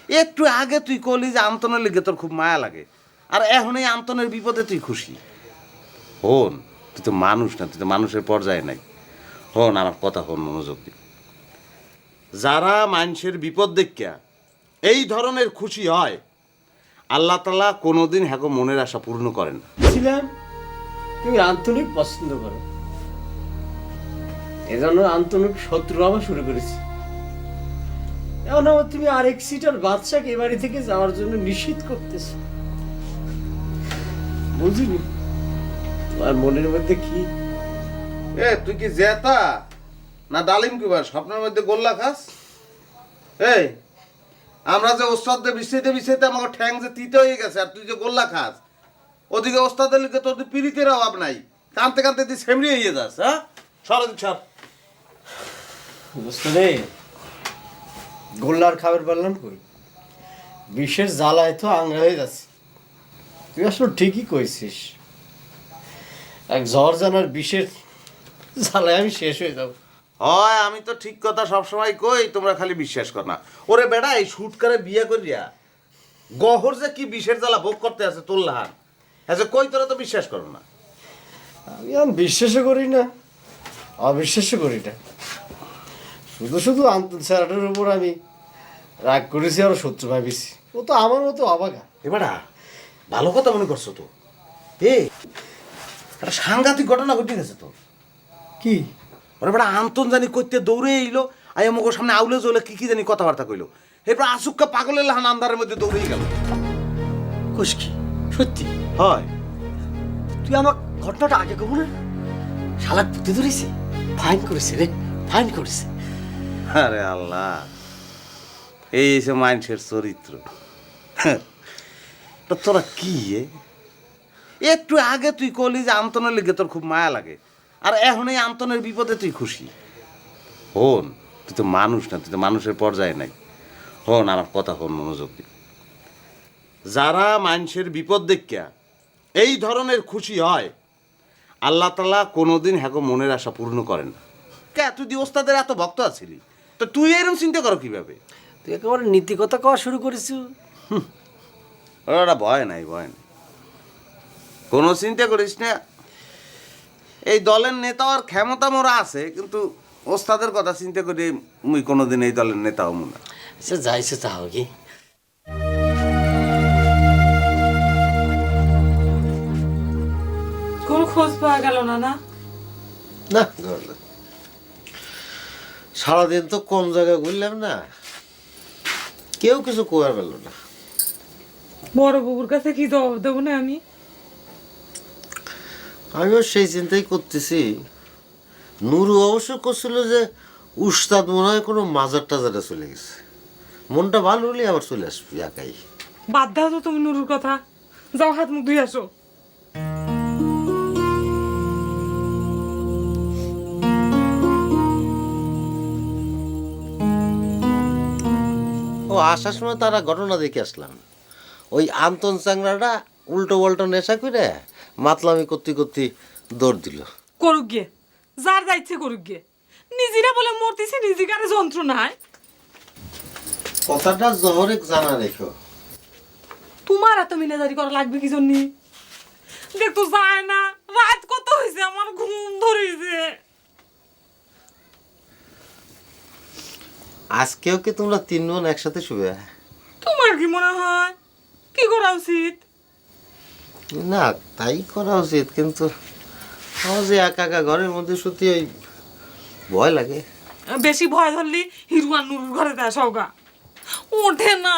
একটু আগে তুই কলি যে আন্তনের লেগে তোর খুব মায়া লাগে, আর এখন এই আন্তনের বিপদে তুই খুশি। হন, তুই তো মানুষ না, তুই তো মানুষের পর্যায়ে নাই। হন, আমার কথা হন মনোযোগ দি। যারা মানুষের বিপদ দেখিয়া এই ধরনের খুশি হয়, আল্লাহ তাআলা কোনোদিন হ্যাঁ মনের আশা পূর্ণ করেন না। ছিলাম তুমি আন্তরিক পছন্দ করো, এজন্য আন্তরিক শত্রু হওয়া শুরু করেছি। এখন আবার তুমি আরেক সিটার বাদশাকে এ বাড়ি থেকে যাওয়ার জন্য নিষেধ করতেছো। বুঝিনি তোমার মনের মধ্যে কি। এ তুই কি জেতা না ডালিম কিবার স্বপ্নের মধ্যে গোল্লা খাস? এই আমরা যে ওস্তাদদের বিছাইতে বিছাইতে আমাকে ঠ্যাং যে তিতে হয়ে গেছে, আর তুই যে গোল্লা খাস, ওদিকে ওস্তাদের লিখে তোর পিড়িতের অভাব নাই, কানতে কানতে তুই সেমরি হয়ে যাস। হ্যাঁ, সরদিক সর। বুঝতে রে, গোল্লার খাবার বললাম কই, বিশেষ জ্বালায় তো আংরা হয়ে যাচ্ছে। তুই আসলে ঠিকই কইছিস, এক ঝড় জানার বিশেষ জ্বালায় আমি শেষ হয়ে যাবো। হয়, আমি তো ঠিক কথা সবসময় কই, তোমরা খালি বিশ্বাস কর না। ওরে বেড়া, এই শুটকারে বিয়ে করিয়া গহর যে কি বিষের জ্বালা ভোগ করতে আছে তোর লাহান, আচ্ছা কই তোরা তো বিশ্বাস করো না। আমি আর বিশ্বাসও করি না, অবিশ্বাসও করি না। শুধু শুধু আন্তন স্যারের উপর আমি রাগ করেছি আর শত্রু ভাবিছি। ও তো আমার মতো অবাগা। এবারা ভালো কথা মনে করছো তো? একটা সাংঘাতিক ঘটনা ঘটে গেছে তো। কি? ওরে বেড়া আন্তন জানি করতে দৌড়ে এলো, আই আমাকে সামনে আউলে জলে কি কি জানি কথাবার্তা কইলো, এরপর আসুক্কা পাগলের লাহান আন্ধারের মধ্যে দৌড়েই গেল। খুশকি সত্যি? হয়। তুই আমার ঘটনাটা আগে কব না? শালাক পুঁতে ধরেছে, ফাইন করেছে রে, ফাইন করেছে। আরে আল্লাহ, এই এসে মানুষের চরিত্র। তা তোরা কি একটু আগে তুই কলি যে আন্তনের লেগে তোর খুব মায়া লাগে, আর এখন এই আন্তনের বিপদে তুই খুশি। হন, তুই তো মানুষ না, তুই তো মানুষের পর্যায়ে নাই। হন, আমার কথা হন মনোযোগ দি। যারা মানুষের বিপদ দেখিয়া এই ধরনের খুশি হয়, আল্লাহ তাআলা কোনোদিন হ্যাঁ মনের আশা পূর্ণ করেন না। কে তুই দি ওস্তাদের এত ভক্ত আছিলি, তো তুই এরকম চিন্তা করো কিভাবে? তুই একেবারে নীতি কথা কওয়া শুরু করেছিস। ওরা ভয় নাই, ভয় নাই, কোনো চিন্তা করিস না। এই দলের নেতা আর ক্ষমতা মোরা আছে, কিন্তু ওস্তাদের কথা চিন্তা করি মুই কোনোদিন এই দলের নেতা হবো না। আচ্ছা যাইছে তাহলে কি? কোনো খোঁজ পাওয়া গেল না? না না, সারাদিন তো কম জায়গায় ঘুরলাম না, কেউ কিছু কোয়ার পেল না। বড় বাবুর কাছে কি জবাব দেবো না আমি? আমিও সেই চিন্তাই করতেছি। নুরু অবশ্য করছিল যে উস্তাদ মনে হয় কোনো মাজার টাজারে চলে গেছে, মনটা ভালো হলে আবার চলে আসবি একাই। বাদ দাও তো তুমি নুরুর কথা, যাও হাত মুখ ধুয়ে আসো। ও আসার সময় তারা ঘটনা দেখে আসলাম, ওই আন্তন চাংড়াটা উল্টো পাল্টো নেশা করে মাতলামি করতে করতে দৌড় দিল। করুক গে, যার যা ইচ্ছে করুক গে, নিজেরা বলে মরতেছে, নিজেকারে যন্ত্রণায়। কথাটা জহরে জানা রেখো। তোমার এত মিনাজারি করা লাগবে কি জন্য? দেখতো যায় না, রাত কত হয়েছে, আমার ঘুম ধরেছে। আজকেও কি তোমরা তিন বোন একসাথে শুবে? তোমার কি মনে হয় কি করা উচিত? না, তাই করা উচিত, কিন্তু আমার যে একা একা ঘরের মধ্যে সত্যি ওই ভয় লাগে। বেশি ভয় ধরলি হিরু আর নুরুর ঘরে দেয় সৌগা ওঠে না।